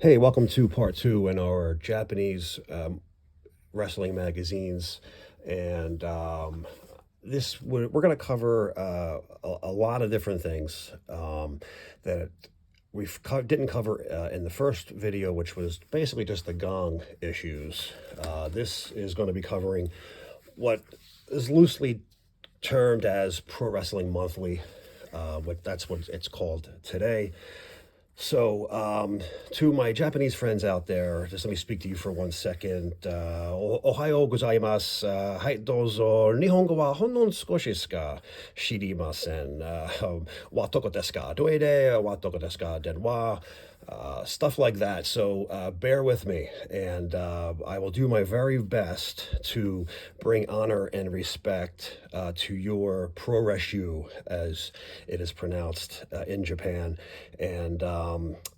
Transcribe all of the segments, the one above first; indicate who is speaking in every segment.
Speaker 1: Hey, welcome to part two in our Japanese wrestling magazines. And this we're going to cover a lot of different things that didn't cover in the first video, which was basically just the gong issues. This is going to be covering what is loosely termed as Pro Wrestling Monthly. That's what it's called today. So, to my Japanese friends out there, just let me speak to you for 1 second. Ohayo gozaimasu. Hai, dozo. Nihongo wa honon skoshi desu ka shirimasen. Wa toko desu ka doide, wa toko desu ka denwa. Stuff like that. So bear with me, and I will do my very best to bring honor and respect to your pro reshu, as it is pronounced in Japan. And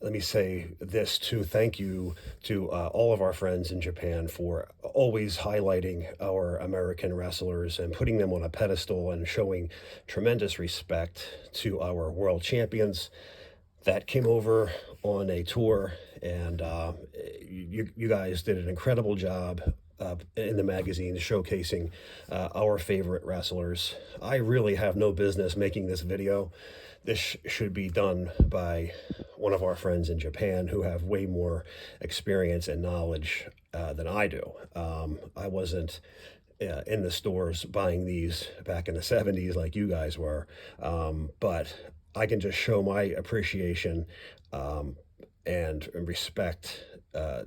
Speaker 1: let me say this too: thank you to all of our friends in Japan for always highlighting our American wrestlers and putting them on a pedestal and showing tremendous respect to our world champions that came over on a tour, and you guys did an incredible job in the magazine showcasing our favorite wrestlers. I really have no business making this video. This should be done by one of our friends in Japan who have way more experience and knowledge than I do. I wasn't in the stores buying these back in the 70s like you guys were, but I can just show my appreciation and respect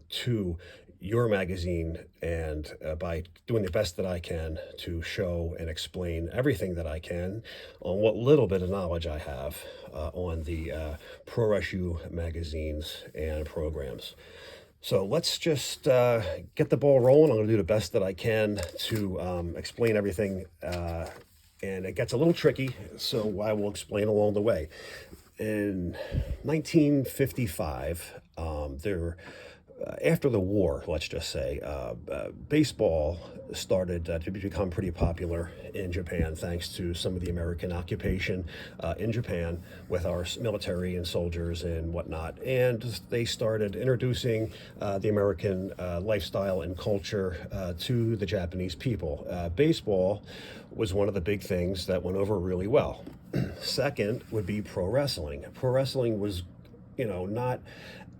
Speaker 1: to your magazine, and by doing the best that I can to show and explain everything that I can on what little bit of knowledge I have on the Pro Wreshu magazines and programs. So let's just get the ball rolling. I'm going to do the best that I can to explain everything, and it gets a little tricky, so I will explain along the way. In 1955, after the war, let's just say, baseball started to become pretty popular in Japan, thanks to some of the American occupation in Japan with our military and soldiers and whatnot. And they started introducing the American lifestyle and culture to the Japanese people. Baseball was one of the big things that went over really well. Second would be pro wrestling. Pro wrestling was, not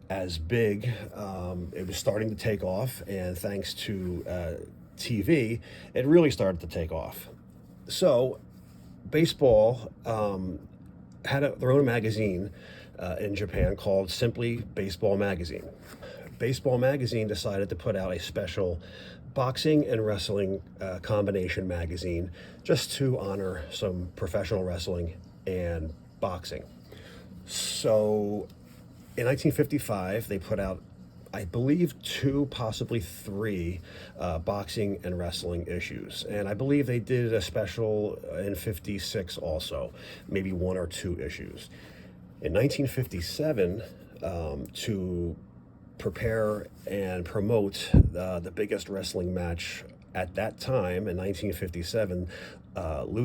Speaker 1: as big. It was starting to take off, and thanks to TV, it really started to take off. So, baseball had their own magazine in Japan called simply Baseball Magazine. Baseball Magazine decided to put out a special boxing and wrestling combination magazine just to honor some professional wrestling and boxing. So in 1955, they put out, I believe, 2, possibly 3 boxing and wrestling issues. And I believe they did a special in 56 also, maybe 1 or 2 issues. In 1957, to prepare and promote the biggest wrestling match at that time in 1957,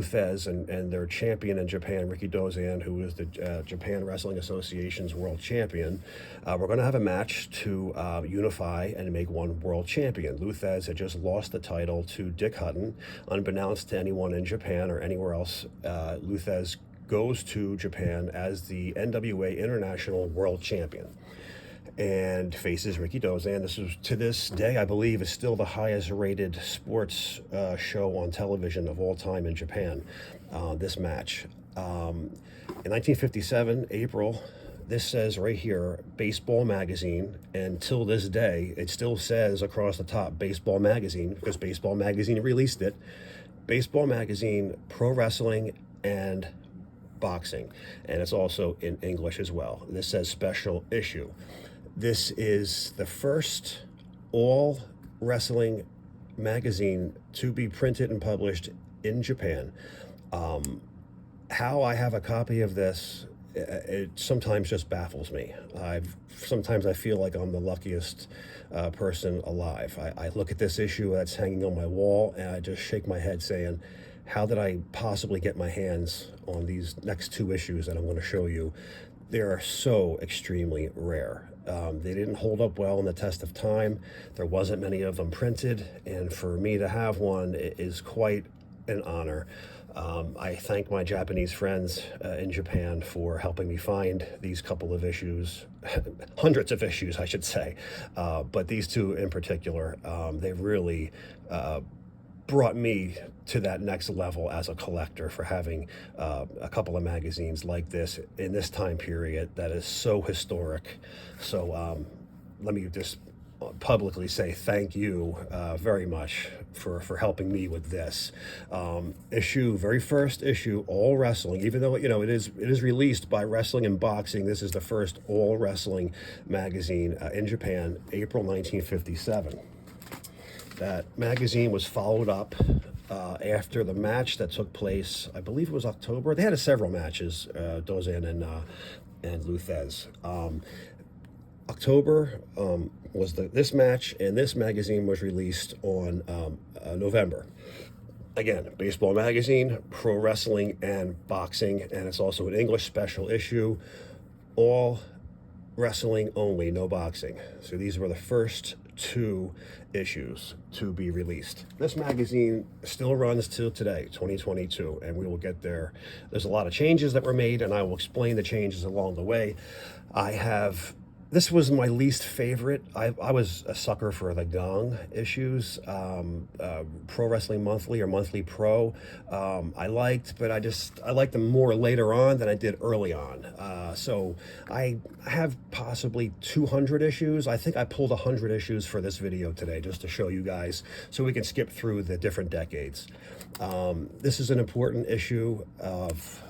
Speaker 1: feuds and their champion in Japan, Rikidozan, who was the Japan Wrestling Association's world champion, were going to have a match to unify and make one world champion. Feuds had just lost the title to Dick Hutton. Unbeknownst to anyone in Japan or anywhere else, Feuds goes to Japan as the NWA International World Champion and faces Rikidozan. This is, to this day, I believe, is still the highest rated sports show on television of all time in Japan, this match. In 1957, April, this says right here, Baseball Magazine, and till this day, it still says across the top, Baseball Magazine, because Baseball Magazine released it. Baseball Magazine, Pro Wrestling, and Boxing, and it's also in English as well. This says special issue. This is the first all wrestling magazine to be printed and published in Japan. How I have a copy of this, it sometimes just baffles me. Sometimes I feel like I'm the luckiest person alive. I look at this issue that's hanging on my wall, and I just shake my head saying, how did I possibly get my hands on these next 2 issues that I'm going to show you? They are so extremely rare. They didn't hold up well in the test of time. There wasn't many of them printed, and for me to have one is quite an honor. I thank my Japanese friends in Japan for helping me find these couple of issues, hundreds of issues, I should say, but these two in particular, they really brought me to that next level as a collector for having a couple of magazines like this in this time period that is so historic. So let me just publicly say thank you very much for helping me with this very first issue, all wrestling. Even though it is released by Wrestling and Boxing, this is the first all wrestling magazine in Japan, April 1957. That magazine was followed up after the match that took place, I believe it was October. They had several matches, Dozan and Luthez. October was this match, and this magazine was released on November. Again, baseball magazine, pro wrestling and boxing, and it's also an English special issue, all wrestling only, no boxing. So these were the first two issues to be released. This magazine still runs till today, 2022, and we will get there. There's a lot of changes that were made, and I will explain the changes along the way. This was my least favorite. I was a sucker for the Gong issues, Pro Wrestling Monthly or Monthly Pro. I liked, but I liked them more later on than I did early on. So I have possibly 200 issues. I think I pulled 100 issues for this video today just to show you guys so we can skip through the different decades. This is an important issue of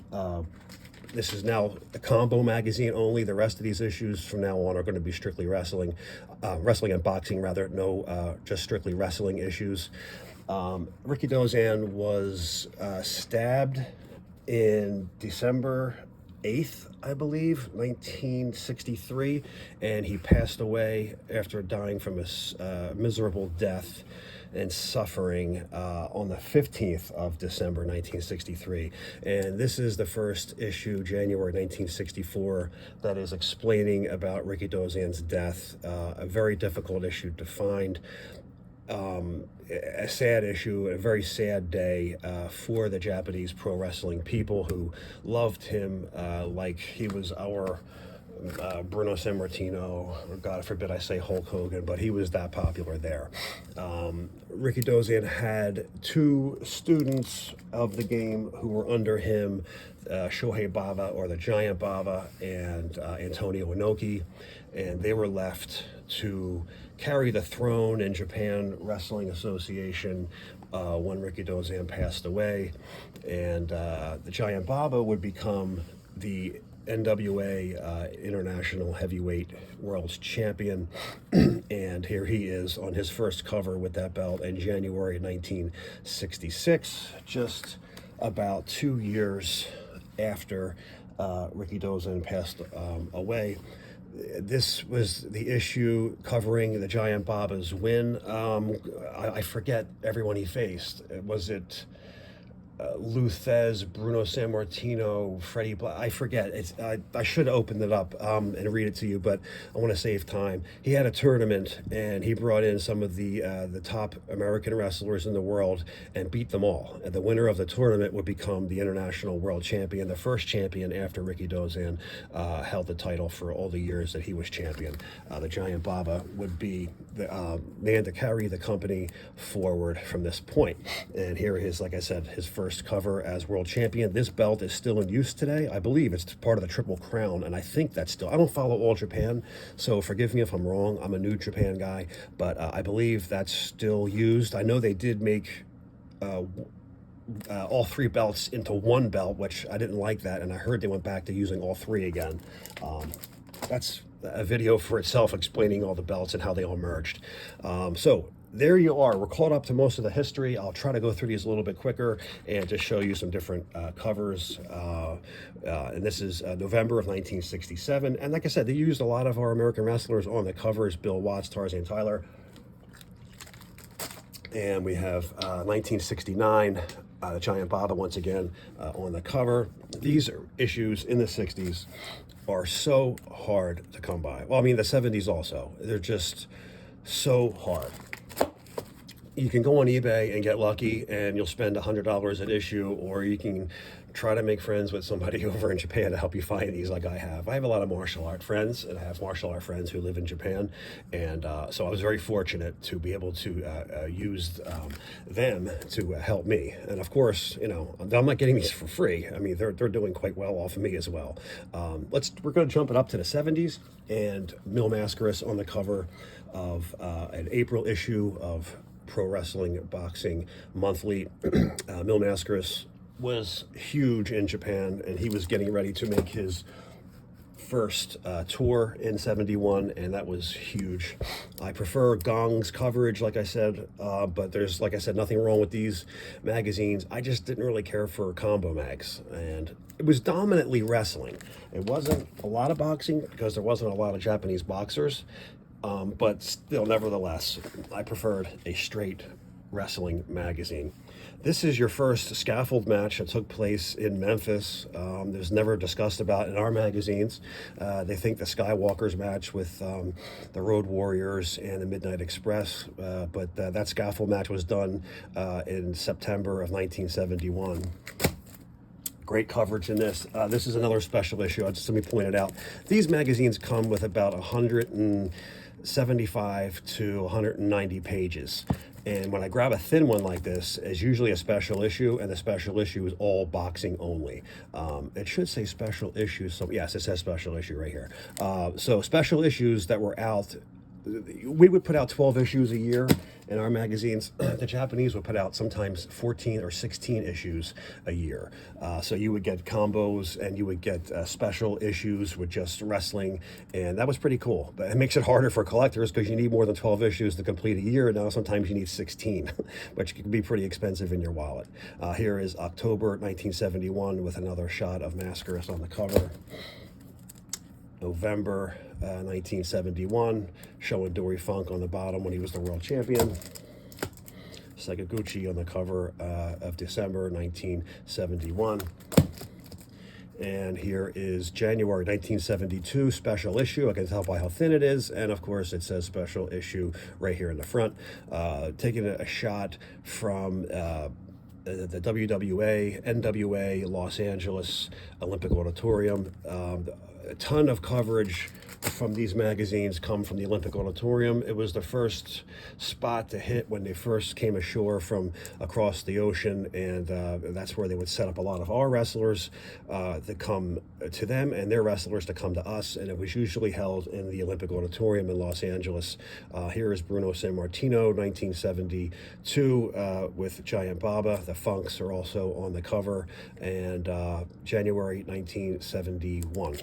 Speaker 1: this is now a combo magazine only. The rest of these issues from now on are going to be strictly wrestling and boxing rather. No, just strictly wrestling issues. Rikidozan was stabbed in December 8th, I believe, 1963, and he passed away after dying from a miserable death and suffering on the 15th of December 1963. And this is the first issue, January 1964, that is explaining about Rikidozan's death. A very difficult issue to find. A sad issue, a very sad day for the Japanese pro wrestling people who loved him like he was our Bruno Sammartino, or God forbid I say Hulk Hogan, but he was that popular there. Rikidozan had two students of the game who were under him, Shohei Baba, or the Giant Baba, and Antonio Inoki, and they were left to carry the throne in Japan Wrestling Association when Rikidozan passed away, and the Giant Baba would become the NWA International Heavyweight World's Champion, and here he is on his first cover with that belt in January 1966, just about 2 years after Rikidozan passed away. This was the issue covering the Giant Baba's win. I forget everyone he faced. Was it Luthez, Bruno Sammartino, Freddie Black? I forget. I should have opened it up and read it to you, but I want to save time. He had a tournament, and he brought in some of the top American wrestlers in the world and beat them all. And the winner of the tournament would become the International World Champion, the first champion after Rikidozan held the title for all the years that he was champion. The Giant Baba would be the man to carry the company forward from this point. And here is, like I said, his first cover as world champion. This belt is still in use today. I believe it's part of the Triple Crown, and I think that's still, I don't follow All Japan, so forgive me if I'm wrong. I'm a New Japan guy, but I believe that's still used. I know they did make all three belts into one belt, which I didn't like that, and I heard they went back to using all three again. That's a video for itself explaining all the belts and how they all merged. So there you are. We're caught up to most of the history. I'll try to go through these a little bit quicker and just show you some different covers. And this is November of 1967. And like I said, they used a lot of our American wrestlers on the covers. Bill Watts, Tarzan Tyler. And we have 1969, the Giant Baba once again on the cover. These are issues in the 60s are so hard to come by. Well, I mean, the 70s also. They're just so hard. You can go on eBay and get lucky and you'll spend $100 an issue, or you can try to make friends with somebody over in Japan to help you find these like I have. I have a lot of martial art friends, and I have martial art friends who live in Japan. And so I was very fortunate to be able to use them to help me. And of course, you know, I'm not getting these for free. I mean, they're doing quite well off of me as well. We're going to jump it up to the 70s, and Mil Mascaras on the cover of an April issue of Pro Wrestling Boxing Monthly. Mil Mascaras was huge in Japan, and he was getting ready to make his first tour in 71, and that was huge. I prefer Gong's coverage, like I said, but there's, like I said, nothing wrong with these magazines. I just didn't really care for combo mags, and it was dominantly wrestling. It wasn't a lot of boxing because there wasn't a lot of Japanese boxers. But still, nevertheless, I preferred a straight wrestling magazine. This is your first scaffold match that took place in Memphis. There's never discussed about in our magazines. They think the Skywalkers match with the Road Warriors and the Midnight Express, but that scaffold match was done in September of 1971. Great coverage in this. This is another special issue. Just let me point it out. These magazines come with about 175 to 190 pages. And when I grab a thin one like this, it's usually a special issue, and the special issue is all boxing only. It should say special issue. So yes, it says special issue right here. So special issues that were out, we would put out 12 issues a year in our magazines. The Japanese would put out sometimes 14 or 16 issues a year. So you would get combos, and you would get special issues with just wrestling, and that was pretty cool. But it makes it harder for collectors because you need more than 12 issues to complete a year. Now sometimes you need 16, which can be pretty expensive in your wallet. Here is October 1971 with another shot of Mascaras on the cover. November 1971, showing Dory Funk on the bottom when he was the world champion. Sakaguchi on the cover of December 1971. And here is January 1972 special issue. I can tell by how thin it is. And of course, it says special issue right here in the front. Taking a shot from the WWA, NWA, Los Angeles Olympic Auditorium. A ton of coverage from these magazines come from the Olympic Auditorium. It was the first spot to hit when they first came ashore from across the ocean, and that's where they would set up a lot of our wrestlers to come to them, and their wrestlers to come to us, and it was usually held in the Olympic Auditorium in Los Angeles. Here is Bruno Sammartino, 1972, with Giant Baba. The Funks are also on the cover, and January 1971.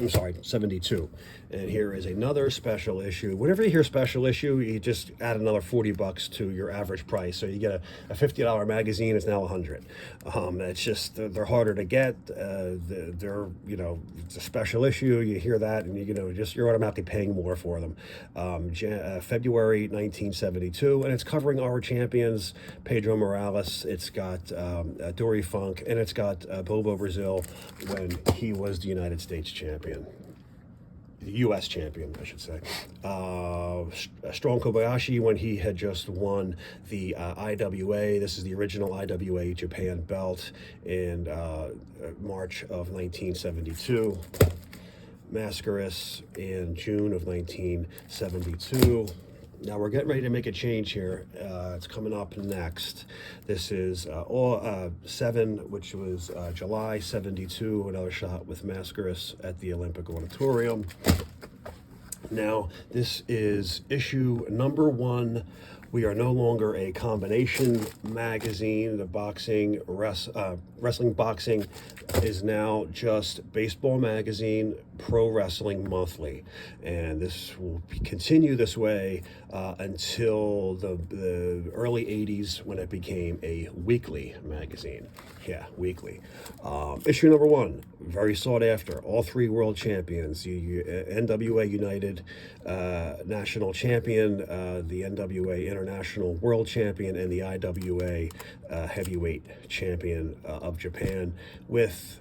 Speaker 1: I'm sorry, 72. And here is another special issue. Whenever you hear special issue, you just add another $40 to your average price. So you get a $50 magazine, it's now $100. It's just, they're harder to get. They're, you know, it's a special issue. You hear that, and you're automatically paying more for them. February 1972, and it's covering our champions, Pedro Morales. It's got Dory Funk, and it's got Bobo Brazil when he was the United States champion. The U.S. champion, I should say. Strong Kobayashi when he had just won the IWA. This is the original IWA Japan belt in March of 1972. Mascaras in June of 1972. Now we're getting ready to make a change here. It's coming up next. This is all 7, which was July 72, another shot with Mascaras at the Olympic Auditorium. Now, this is issue number 1. We are no longer a combination magazine. The wrestling boxing is now just baseball magazine, Pro Wrestling Monthly. And this will continue this way until the early 80s when it became a weekly magazine. Yeah, weekly. Issue number 1, very sought after. All 3 world champions. NWA United National Champion, the NWA International World Champion, and the IWA Heavyweight Champion of Japan, with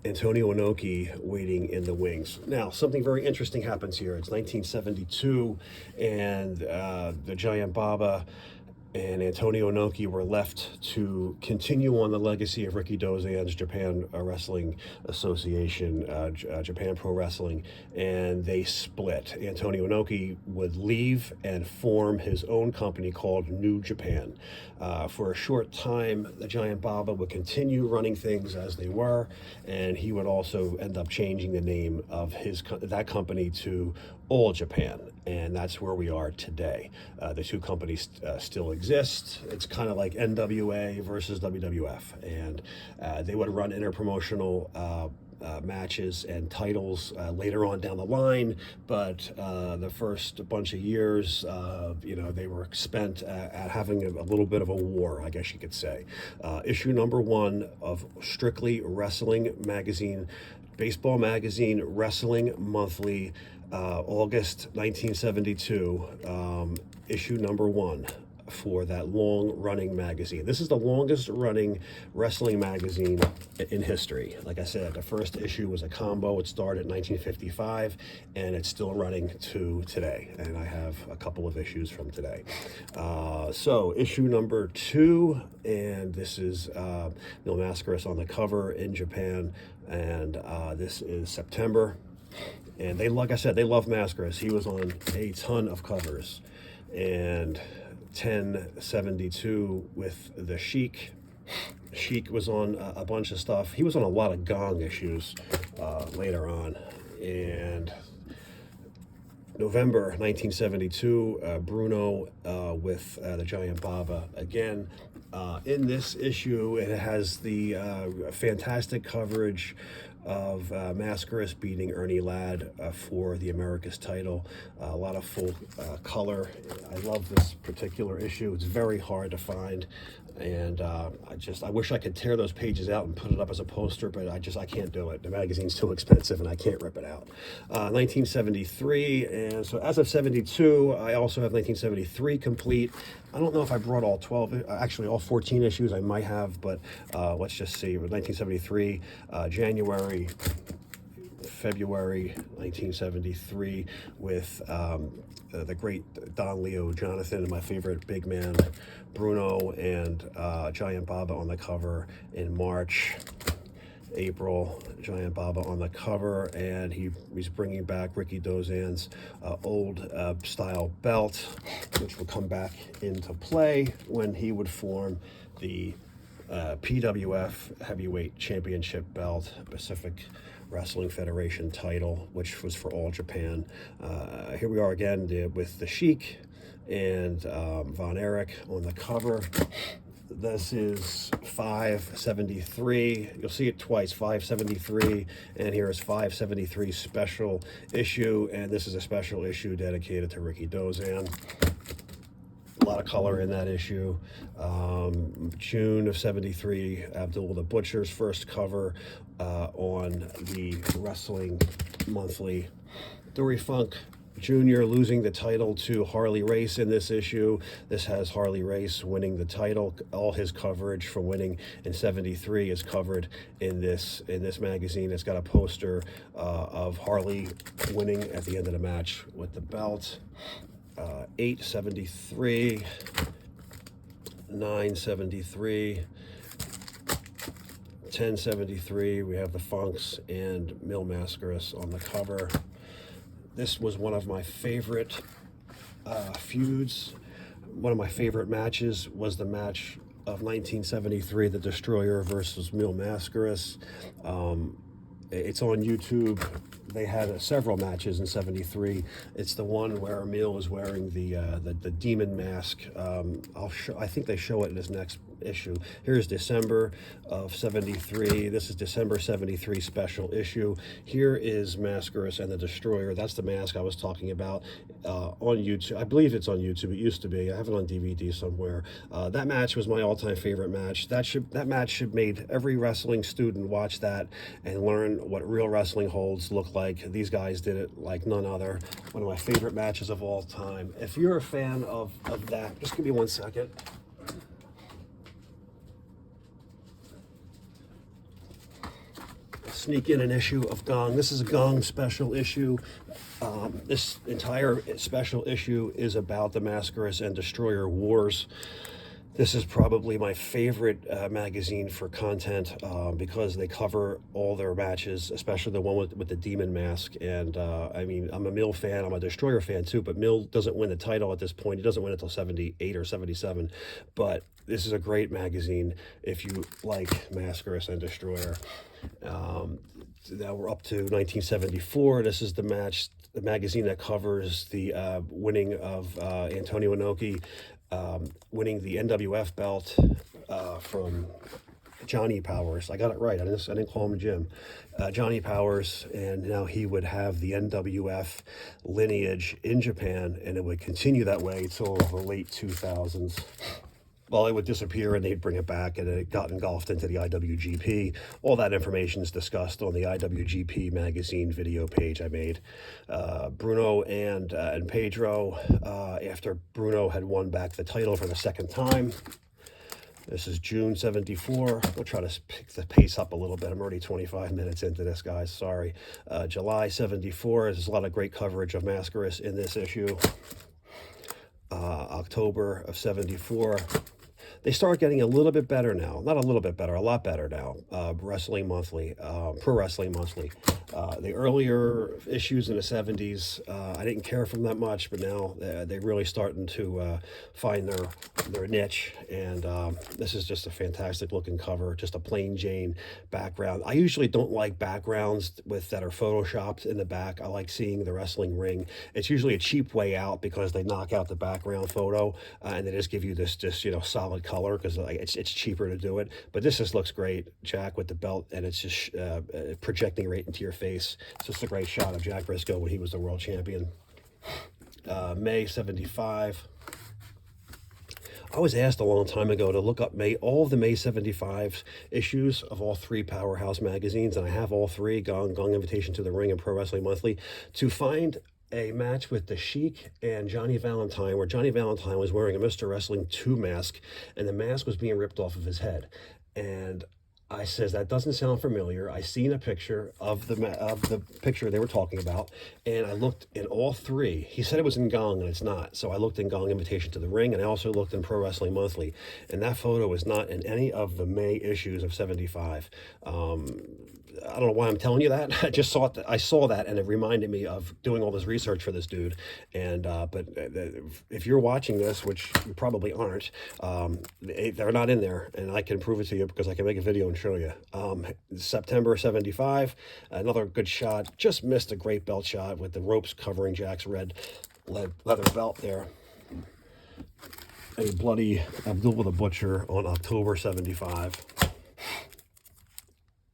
Speaker 1: Antonio Inoki waiting in the wings. Now, something very interesting happens here. It's 1972, and the Giant Baba and Antonio Inoki were left to continue on the legacy of Rikidozan's Japan Wrestling Association, Japan Pro Wrestling, and they split. Antonio Inoki would leave and form his own company called New Japan. For a short time, the Giant Baba would continue running things as they were, and he would also end up changing the name of that company to All Japan, and that's where we are today. The two companies still exist. It's kind of like NWA versus WWF, and they would run interpromotional matches and titles later on down the line, but the first bunch of years, they were spent at having a little bit of a war, I guess you could say. Issue number 1 of Strictly Wrestling magazine, Baseball Magazine, Wrestling Monthly, August 1972, issue number 1 for that long-running magazine. This is the longest-running wrestling magazine in history. Like I said, the first issue was a combo. It started in 1955, and it's still running to today. And I have a couple of issues from today. So issue number 2, and this is Mil Mascaras on the cover in Japan, and this is September. And they, like I said, they love Mascaras. He was on a ton of covers. And 1072 with the Sheik. Sheik was on a bunch of stuff. He was on a lot of Gong issues later on. And November 1972, Bruno with the Giant Baba again. In this issue, it has the fantastic coverage of Mascaras beating Ernie Ladd for the America's title. A lot of full color. I love this particular issue. It's very hard to find, and I wish I could tear those pages out and put it up as a poster, but I can't do it. The magazine's too expensive, and I can't rip it out. 1973, and so as of 72, I also have 1973 complete. I don't know if I brought all 12, actually all 14 issues. I might have, but let's just see. 1973, January, February 1973, with the great Don Leo Jonathan and my favorite big man Bruno and Giant Baba on the cover in March. April, Giant Baba on the cover, and he's bringing back Rikidozan's old style belt, which will come back into play when he would form the PWF Heavyweight Championship belt, Pacific Wrestling Federation title, which was for All Japan. Here we are again with the Sheik and Von Erich on the cover. This is 573. You'll see it twice, 573, and here is 573 special issue, and this is a special issue dedicated to Rikidozan. A lot of color in that issue. June of 73, Abdul the Butcher's first cover on the Wrestling Monthly. Dory Funk Jr. losing the title to Harley Race in this issue. This has Harley Race winning the title. All his coverage for winning in 73 is covered in this magazine. It's got a poster of Harley winning at the end of the match with the belt. 873, 973, 1073. We have the Funks and Mil Mascaras on the cover. This was one of my favorite feuds. One of my favorite matches was the match of 1973, the Destroyer versus Mil Mascaras. It's on YouTube. They had several matches in 73. It's the one where Emil is wearing the demon mask. I think they show it in this next issue. Here's December of 73. This is December 73 special issue. Here is Mascaras and the Destroyer. That's the mask I was talking about on YouTube. I believe it's on YouTube. It used to be. I have it on DVD somewhere. That match was my all-time favorite match. That match should made every wrestling student watch that and learn what real wrestling holds look like. These guys did it like none other. One of my favorite matches of all time. If you're a fan of that, just give me 1 second. sneak in an issue of Gong. This is a Gong special issue. This entire special issue is about the Mascaras and Destroyer Wars. This is probably my favorite magazine for content because they cover all their matches, especially the one with the Demon Mask. And I mean, I'm a Mill fan, I'm a Destroyer fan too, but Mill doesn't win the title at this point. He doesn't win until 78 or 77. But this is a great magazine if you like Mascaras and Destroyer. Now we're up to 1974. This is the magazine that covers the winning of Antonio Inoki, winning the NWF belt from Johnny Powers. I got it right. I didn't call him Jim. Johnny Powers, and now he would have the NWF lineage in Japan, and it would continue that way till the late 2000s. Well, it would disappear and they'd bring it back, and it got engulfed into the IWGP. All that information is discussed on the IWGP magazine video page I made. Bruno and Pedro, after Bruno had won back the title for the second time. This is June 74. We'll try to pick the pace up a little bit. I'm already 25 minutes into this, guys. Sorry. July 74. There's a lot of great coverage of Mascaras in this issue. October of 74. They start getting a little bit better now. Not a little bit better, a lot better now. Wrestling Monthly, Pro Wrestling Monthly. The earlier issues in the 70s, I didn't care for them that much, but now they're really starting to find their niche. And this is just a fantastic looking cover, just a plain Jane background. I usually don't like backgrounds that are photoshopped in the back. I like seeing the wrestling ring. It's usually a cheap way out because they knock out the background photo and they just give you this solid color because it's cheaper to do it. But this just looks great. Jack with the belt, and it's just projecting right into your face. It's just a great shot of Jack Briscoe when he was the world champion. May 75. I was asked a long time ago to look up all of the May 75 issues of all three Powerhouse magazines, and I have all three, Gong Invitation to the Ring, and Pro Wrestling Monthly, to find a match with the Sheik and Johnny Valentine, where Johnny Valentine was wearing a Mr. Wrestling 2 mask, and the mask was being ripped off of his head. And I says, that doesn't sound familiar. I seen a picture of the picture they were talking about, and I looked in all three. He said it was in Gong, and it's not. So I looked in Gong Invitation to the Ring, and I also looked in Pro Wrestling Monthly, and that photo is not in any of the May issues of 75. I don't know why I'm telling you that. I just saw it. I saw that, and it reminded me of doing all this research for this dude. And but if you're watching this, which you probably aren't, they're not in there, and I can prove it to you because I can make a video and show you. September 75, another good shot. Just missed a great belt shot with the ropes covering Jack's red leather belt there. A bloody Abdullah the Butcher on October 75.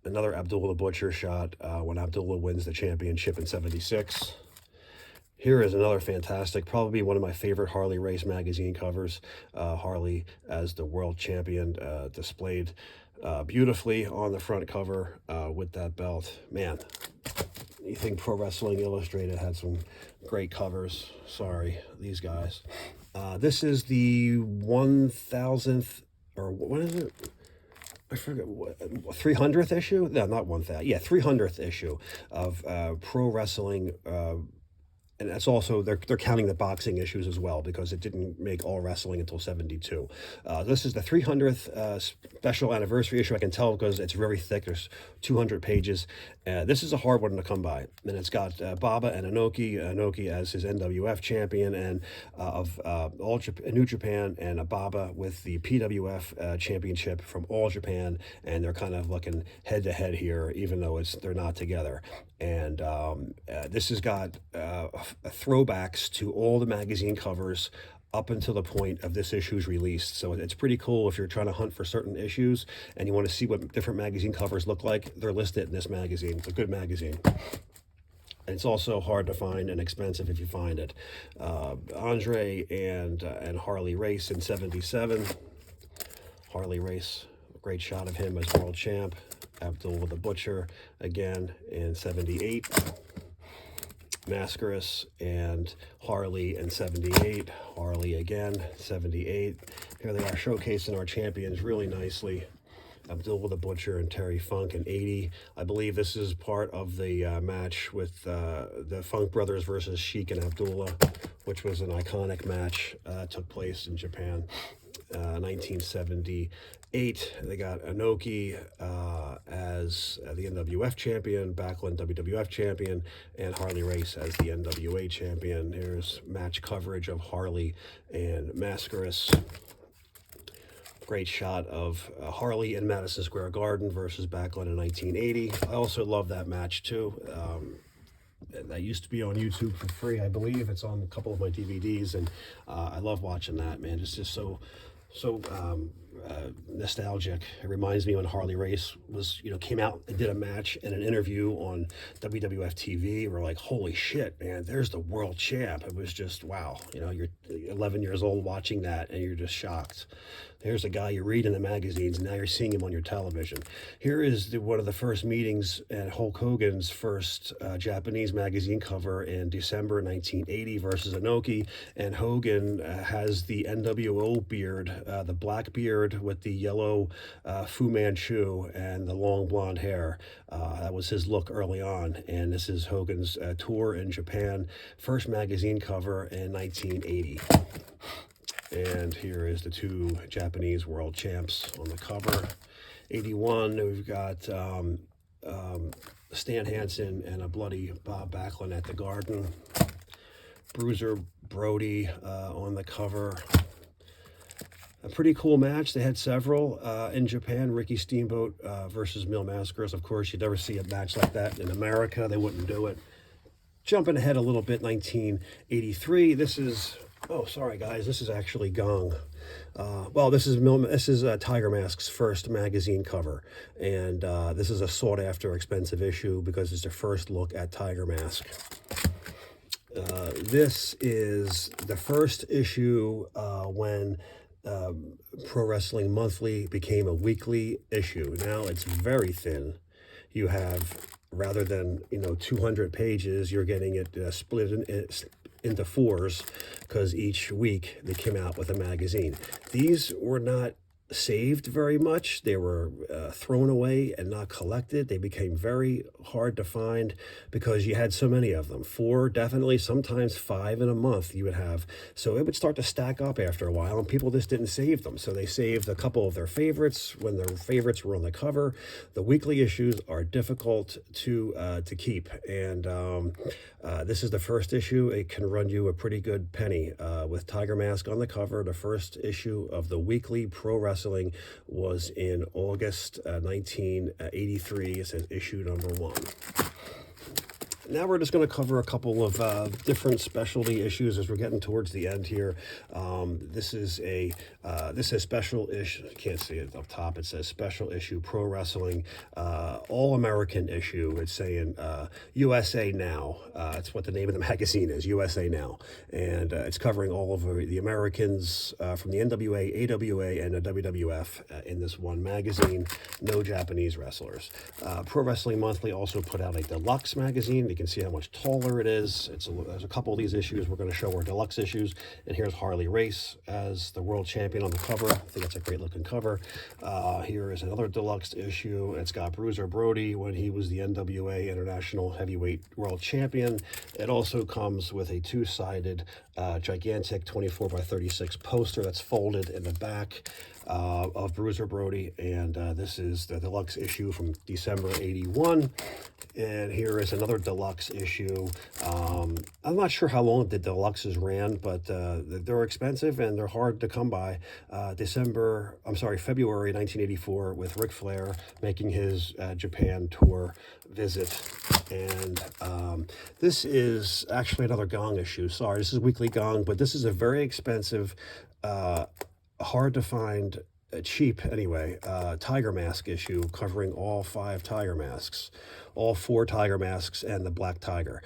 Speaker 1: Another Abdullah the Butcher shot when Abdullah wins the championship in 76. Here is another fantastic, probably one of my favorite Harley Race magazine covers. Harley as the world champion, displayed beautifully on the front cover with that belt. Man, you think Pro Wrestling Illustrated had some great covers. Sorry, these guys. This is the 1000th, or what is it? I forget, 300th issue? No, not 1000. Yeah, 300th issue of Pro Wrestling. And that's also, they're counting the boxing issues as well, because it didn't make all wrestling until 72. This is the 300th special anniversary issue. I can tell because it's very thick. There's 200 pages. This is a hard one to come by. And it's got Baba and Inoki as his NWF champion, and of New Japan, and Baba with the PWF championship from All Japan. And they're kind of looking head to head here, even though they're not together. And this has got throwbacks to all the magazine covers up until the point of this issue's released. So it's pretty cool if you're trying to hunt for certain issues and you want to see what different magazine covers look like. They're listed in this magazine. It's a good magazine. And it's also hard to find and expensive if you find it. Andre and Harley Race in 77. Harley Race, great shot of him as world champ. Abdullah the Butcher again in 78. Mascaras and Harley in 78. Harley again, 78. Here they are showcasing our champions really nicely. Abdullah the Butcher and Terry Funk in 80. I believe this is part of the match with the Funk brothers versus Sheik and Abdullah, which was an iconic match. Took place in Japan. 1978. They got Inoki as the NWF champion, Backlund WWF champion, and Harley Race as the NWA champion. Here's match coverage of Harley and Mascaras. Great shot of Harley in Madison Square Garden versus Backlund in 1980. I also love that match too. That used to be on YouTube for free, I believe. It's on a couple of my DVDs, and I love watching that, man. It's just so nostalgic. It reminds me when Harley Race was, came out and did a match and an interview on WWF TV. We're like, holy shit, man, there's the world champ. It was just, wow. You're 11 years old watching that, and you're just shocked. There's a guy you read in the magazines, and now you're seeing him on your television. Here is one of the first meetings at Hulk Hogan's first Japanese magazine cover in December 1980 versus Inoki. And Hogan has the NWO beard, the black beard with the yellow Fu Manchu and the long blonde hair. That was his look early on. And this is Hogan's tour in Japan, first magazine cover in 1980. And here is the two Japanese world champs on the cover. 81, we've got Stan Hansen and a bloody Bob Backlund at the Garden. Bruiser Brody on the cover. A pretty cool match. They had several in Japan. Ricky Steamboat versus Mil Mascaras. Of course, you'd never see a match like that in America. They wouldn't do it. Jumping ahead a little bit, 1983. This is... Oh, sorry, guys. This is actually Gong. Well, this is Tiger Mask's first magazine cover, and this is a sought-after, expensive issue because it's their first look at Tiger Mask. This is the first issue when Pro Wrestling Monthly became a weekly issue. Now it's very thin. You have, rather than 200 pages, you're getting it split into fours, because each week they came out with a magazine. These were not saved very much. They were thrown away and not collected. They became very hard to find because you had so many of them. 4, definitely, sometimes 5 in a month you would have. So it would start to stack up after a while, and people just didn't save them. So they saved a couple of their favorites when their favorites were on the cover. The weekly issues are difficult to keep, and this is the first issue. It can run you a pretty good penny with Tiger Mask on the cover. The first issue of the weekly Pro Wrestling was in August 1983. It says issue number 1. Now we're just going to cover a couple of different specialty issues as we're getting towards the end here. This is special issue. You can't see it up top. It says special issue Pro Wrestling All American issue. It's saying USA Now. It's what the name of the magazine is, USA Now, and it's covering all of the Americans from the NWA, AWA, and the WWF in this one magazine. No Japanese wrestlers. Pro Wrestling Monthly also put out a deluxe magazine. You can see how much taller it is. There's a couple of these issues we're going to show are deluxe issues. And here's Harley Race as the world champion on the cover. I think that's a great looking cover. Here is another deluxe issue. It's got Bruiser Brody when he was the NWA International Heavyweight World Champion. It also comes with a 2-sided gigantic 24x36 poster that's folded in the back of Bruiser Brody. And this is the deluxe issue from December 81. And here is another deluxe issue. I'm not sure how long the deluxes ran, but they're expensive and they're hard to come by. February 1984, with Ric Flair making his Japan tour visit. And this is actually another Gong issue. Sorry, this is Weekly Gong, but this is a very expensive, hard to find, cheap anyway, Tiger Mask issue covering all 5 Tiger Masks, all 4 Tiger Masks and the Black Tiger.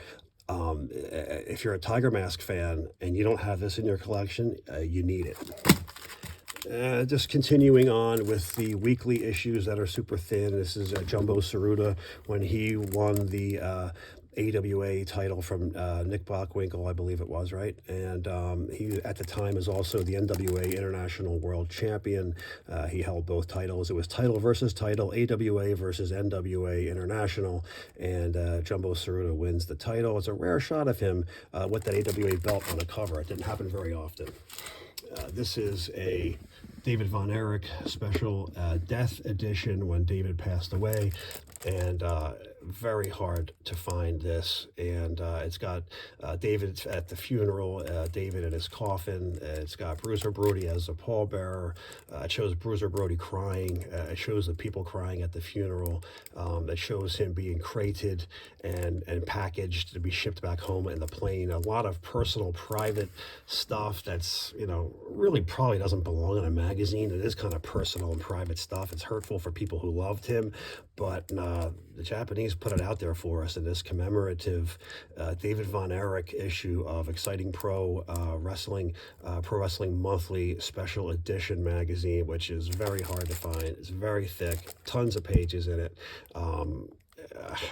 Speaker 1: If you're a Tiger Mask fan and you don't have this in your collection, you need it. Just continuing on with the weekly issues that are super thin. This is Jumbo Tsuruta when he won the AWA title from Nick Bockwinkel, I believe it was, right? And he, at the time, is also the NWA International World Champion. He held both titles. It was title versus title, AWA versus NWA International, and Jumbo Ceruta wins the title. It's a rare shot of him with that AWA belt on the cover. It didn't happen very often. This is a David Von Erich special death edition when David passed away, and very hard to find this. And it's got David at the funeral, David in his coffin. It's got Bruiser Brody as a pallbearer. It shows Bruiser Brody crying. It shows the people crying at the funeral. It shows him being crated and packaged to be shipped back home in the plane. A lot of personal, private stuff that's, you know, really probably doesn't belong in a magazine. It is kind of personal and private stuff. It's hurtful for people who loved him, but the Japanese put it out there for us in this commemorative David Von Erich issue of Exciting Pro Wrestling, Pro Wrestling Monthly Special Edition magazine, which is very hard to find. It's very thick, tons of pages in it.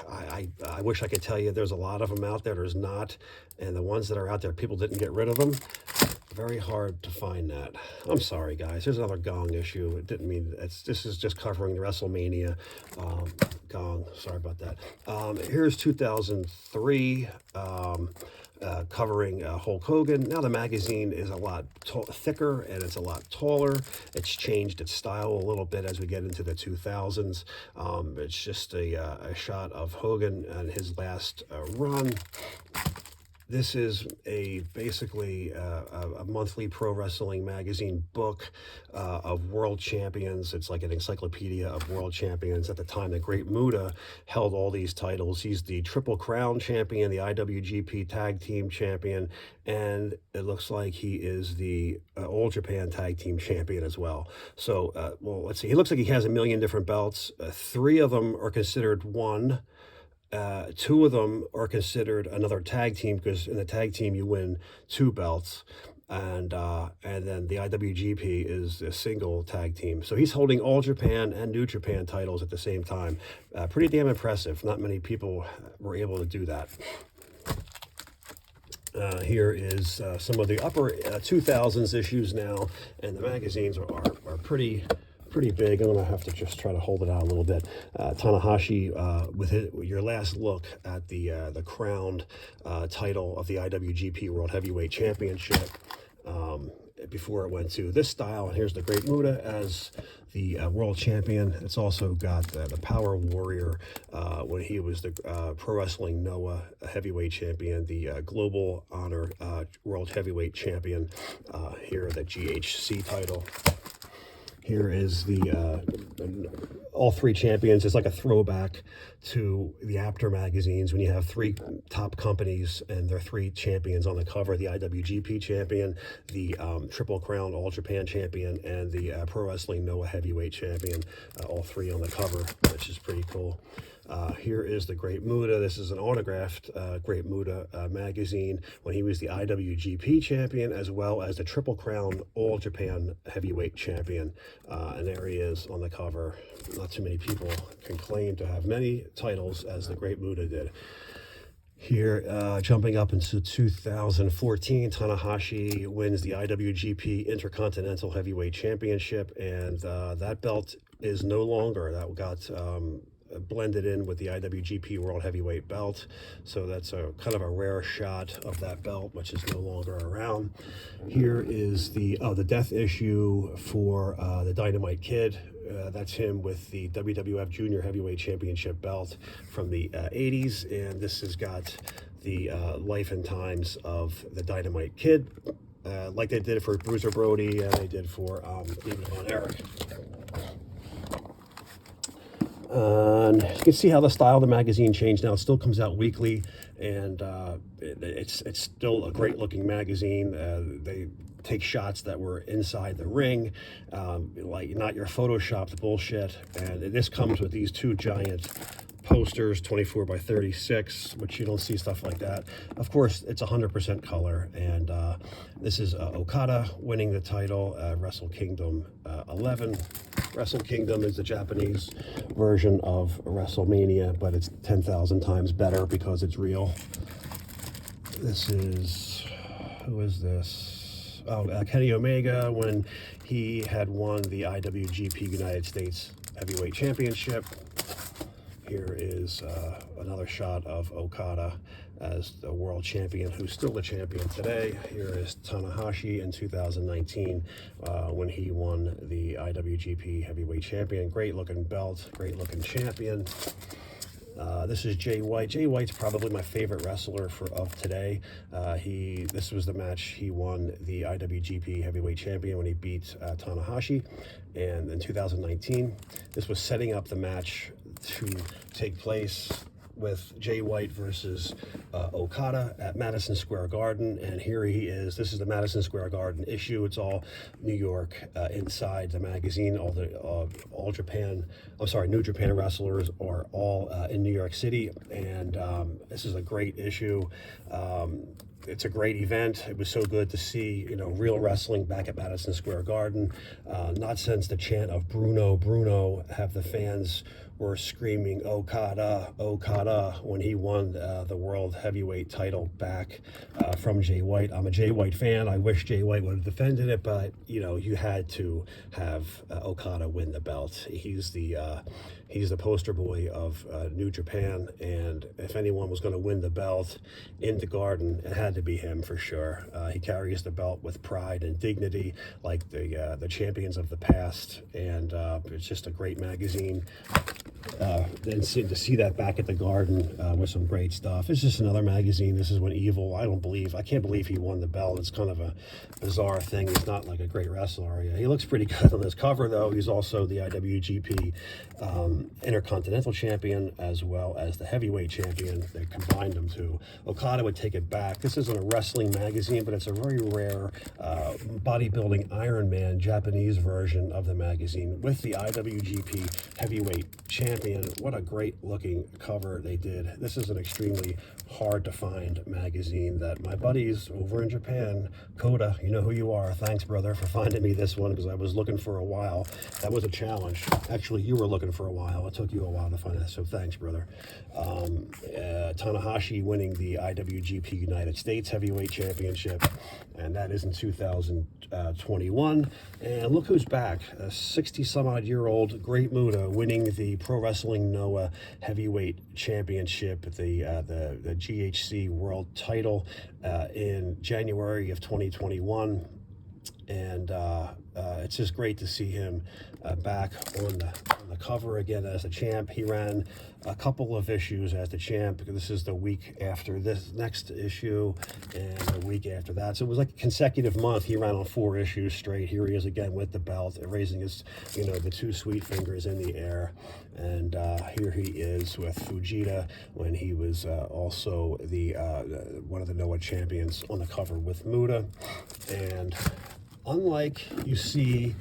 Speaker 1: I wish I could tell you there's a lot of them out there. There's not. And the ones that are out there, people didn't get rid of them. Very hard to find that. I'm sorry, guys. Here's another Gong issue. It didn't mean this is just covering the WrestleMania. Gong. Sorry about that. Here's 2003. Covering Hulk Hogan. Now the magazine is a lot thicker and it's a lot taller. It's changed its style a little bit as we get into the 2000s. It's just a shot of Hogan and his last run. This is basically a monthly pro wrestling magazine book of world champions. It's like an encyclopedia of world champions. At the time, the Great Muta held all these titles. He's the Triple Crown champion, the IWGP Tag Team champion, and it looks like he is the All Japan Tag Team champion as well. So, well, let's see. He looks like he has a million different belts. 3 of them are considered one. 2 of them are considered another tag team, because in the tag team you win 2 belts, and then the IWGP is a single tag team. So he's holding All Japan and New Japan titles at the same time. Pretty damn impressive. Not many people were able to do that. Here is some of the upper 2000s issues now, and the magazines are pretty big. I'm going to have to just try to hold it out a little bit. Tanahashi with your last look at the crowned title of the IWGP World Heavyweight Championship before it went to this style. And here's the Great Muta as the world champion. It's also got the Power Warrior when he was the Pro Wrestling Noah Heavyweight Champion, the Global Honor World Heavyweight Champion. Here, the GHC title. Here is all 3 champions. It's like a throwback to the Apter magazines when you have 3 top companies and their 3 champions on the cover: the IWGP champion, the Triple Crown All Japan champion, and the Pro Wrestling Noah Heavyweight champion, all 3 on the cover, which is pretty cool. Here is the Great Muta. This is an autographed Great Muta magazine when he was the IWGP champion, as well as the Triple Crown All Japan Heavyweight champion. And there he is on the cover. Not too many people can claim to have many titles as the Great Muta did. Here, jumping up into 2014, Tanahashi wins the IWGP Intercontinental Heavyweight Championship, and that belt is no longer. That got blended in with the IWGP World Heavyweight belt, so that's a kind of a rare shot of that belt, which is no longer around. Here is the death issue for the Dynamite Kid. That's him with the WWF Junior Heavyweight Championship belt from the 80s, and this has got the life and times of the Dynamite Kid, like they did for Bruiser Brody and they did for David Von Erich. And you can see how the style of the magazine changed now. It still comes out weekly, and it's still a great looking magazine. They take shots that were inside the ring, like not your photoshopped bullshit. And this comes with these 2 giant posters, 24 by 36, which you don't see stuff like that. Of course, it's 100% color, and this is Okada winning the title at Wrestle Kingdom 11. Wrestle Kingdom is the Japanese version of WrestleMania, but it's 10,000 times better because it's real. This is, who is this? Oh, Kenny Omega, when he had won the IWGP United States Heavyweight Championship. Here is another shot of Okada as the world champion, who's still the champion today. Here is Tanahashi in 2019 when he won the IWGP Heavyweight Champion. Great looking belt, great looking champion. This is Jay White. Jay White's probably my favorite wrestler of today. This was the match he won the IWGP Heavyweight Champion when he beat Tanahashi. And in 2019, this was setting up the match to take place with Jay White versus Okada at Madison Square Garden, and here he is. This is the Madison Square Garden issue. It's all New York inside the magazine. All the New Japan wrestlers are all in New York City, and this is a great issue. It's a great event. It was so good to see, real wrestling back at Madison Square Garden. Not since the chant of Bruno, Bruno, have the fans were screaming Okada, Okada when he won the World Heavyweight title back from Jay White. I'm a Jay White fan. I wish Jay White would have defended it, but, you had to have Okada win the belt. He's the poster boy of New Japan, and if anyone was going to win the belt in the Garden, it had to be him for sure. He carries the belt with pride and dignity, like the champions of the past, and it's just a great magazine. And to see that back at the Garden with some great stuff. It's just another magazine. This is when Evil, I can't believe he won the belt. It's kind of a bizarre thing. He's not like a great wrestler. Yeah, he looks pretty good on this cover, though. He's also the IWGP Intercontinental Champion as well as the Heavyweight Champion. They combined them two. Okada would take it back. This isn't a wrestling magazine, but it's a very rare bodybuilding Iron Man Japanese version of the magazine with the IWGP Heavyweight Champion. What a great looking cover they did. This is an extremely hard to find magazine that my buddies over in Japan, Koda, you know who you are. Thanks, brother, for finding me this one, because I was looking for a while. That was a challenge. Actually, you were looking for a while. It took you a while to find it, so thanks, brother. Tanahashi winning the IWGP United States Heavyweight Championship, and that is in 2021. And look who's back, a 60-some-odd-year-old Great Muta winning the Pro Wrestling Noah Heavyweight Championship, the GHC World Title in January of 2021. And it's just great to see him back on the cover again as a champ. He ran a couple of issues as the champ, because this is the week after this next issue and the week after that. So it was like a consecutive month. He ran on 4 issues straight. Here he is again with the belt, raising his, the 2 sweet fingers in the air. And here he is with Fujita when he was also the one of the Noah champions on the cover with Muta. And unlike you see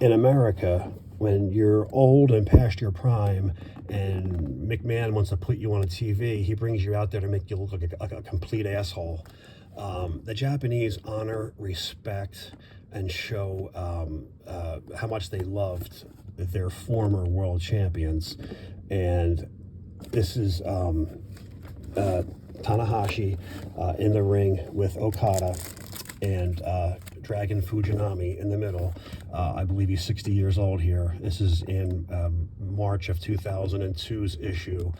Speaker 1: in America, when you're old and past your prime and McMahon wants to put you on a TV, he brings you out there to make you look like a complete asshole. The Japanese honor, respect, and show how much they loved their former world champions. And this is Tanahashi in the ring with Okada and Dragon Fujinami in the middle. I believe he's 60 years old here. This is in March of 2002's issue.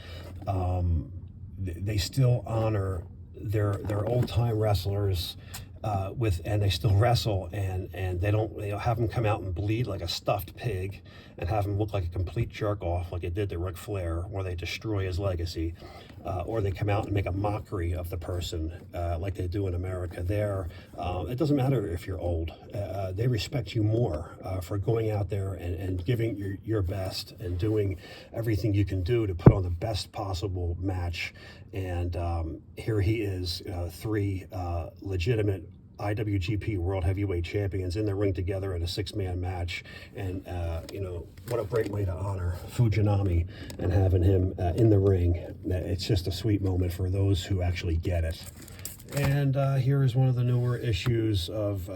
Speaker 1: They still honor their old-time wrestlers and they still wrestle, and they don't have them come out and bleed like a stuffed pig and have him look like a complete jerk off like it did to Ric Flair, or they destroy his legacy, or they come out and make a mockery of the person like they do in America. It doesn't matter if you're old. They respect you more for going out there and giving your best and doing everything you can do to put on the best possible match. And here he is, 3 legitimate IWGP World Heavyweight Champions in the ring together in a six-man match. And, you know, what a great way to honor Fujinami and having him in the ring. It's just a sweet moment for those who actually get it. And here is one of the newer issues of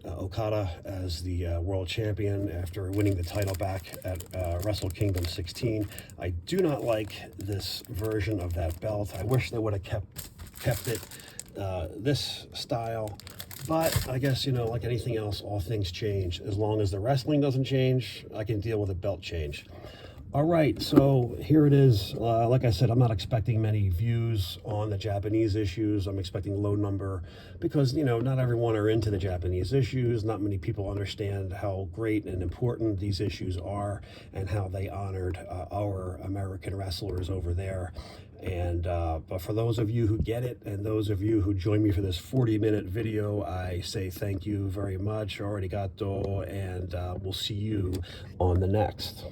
Speaker 1: Okada as the world champion after winning the title back at Wrestle Kingdom 16. I do not like this version of that belt. I wish they would have kept it this style. But I guess, you know, like anything else, all things change. As long as the wrestling doesn't change, I can deal with a belt change. All right, so here it is. Like I said, I'm not expecting many views on the Japanese issues. I'm expecting low number because, you know, not everyone are into the Japanese issues. Not many people understand how great and important these issues are and how they honored our American wrestlers over there. And but for those of you who get it and those of you who join me for this 40-minute video, I say thank you very much. Arigato, and we'll see you on the next.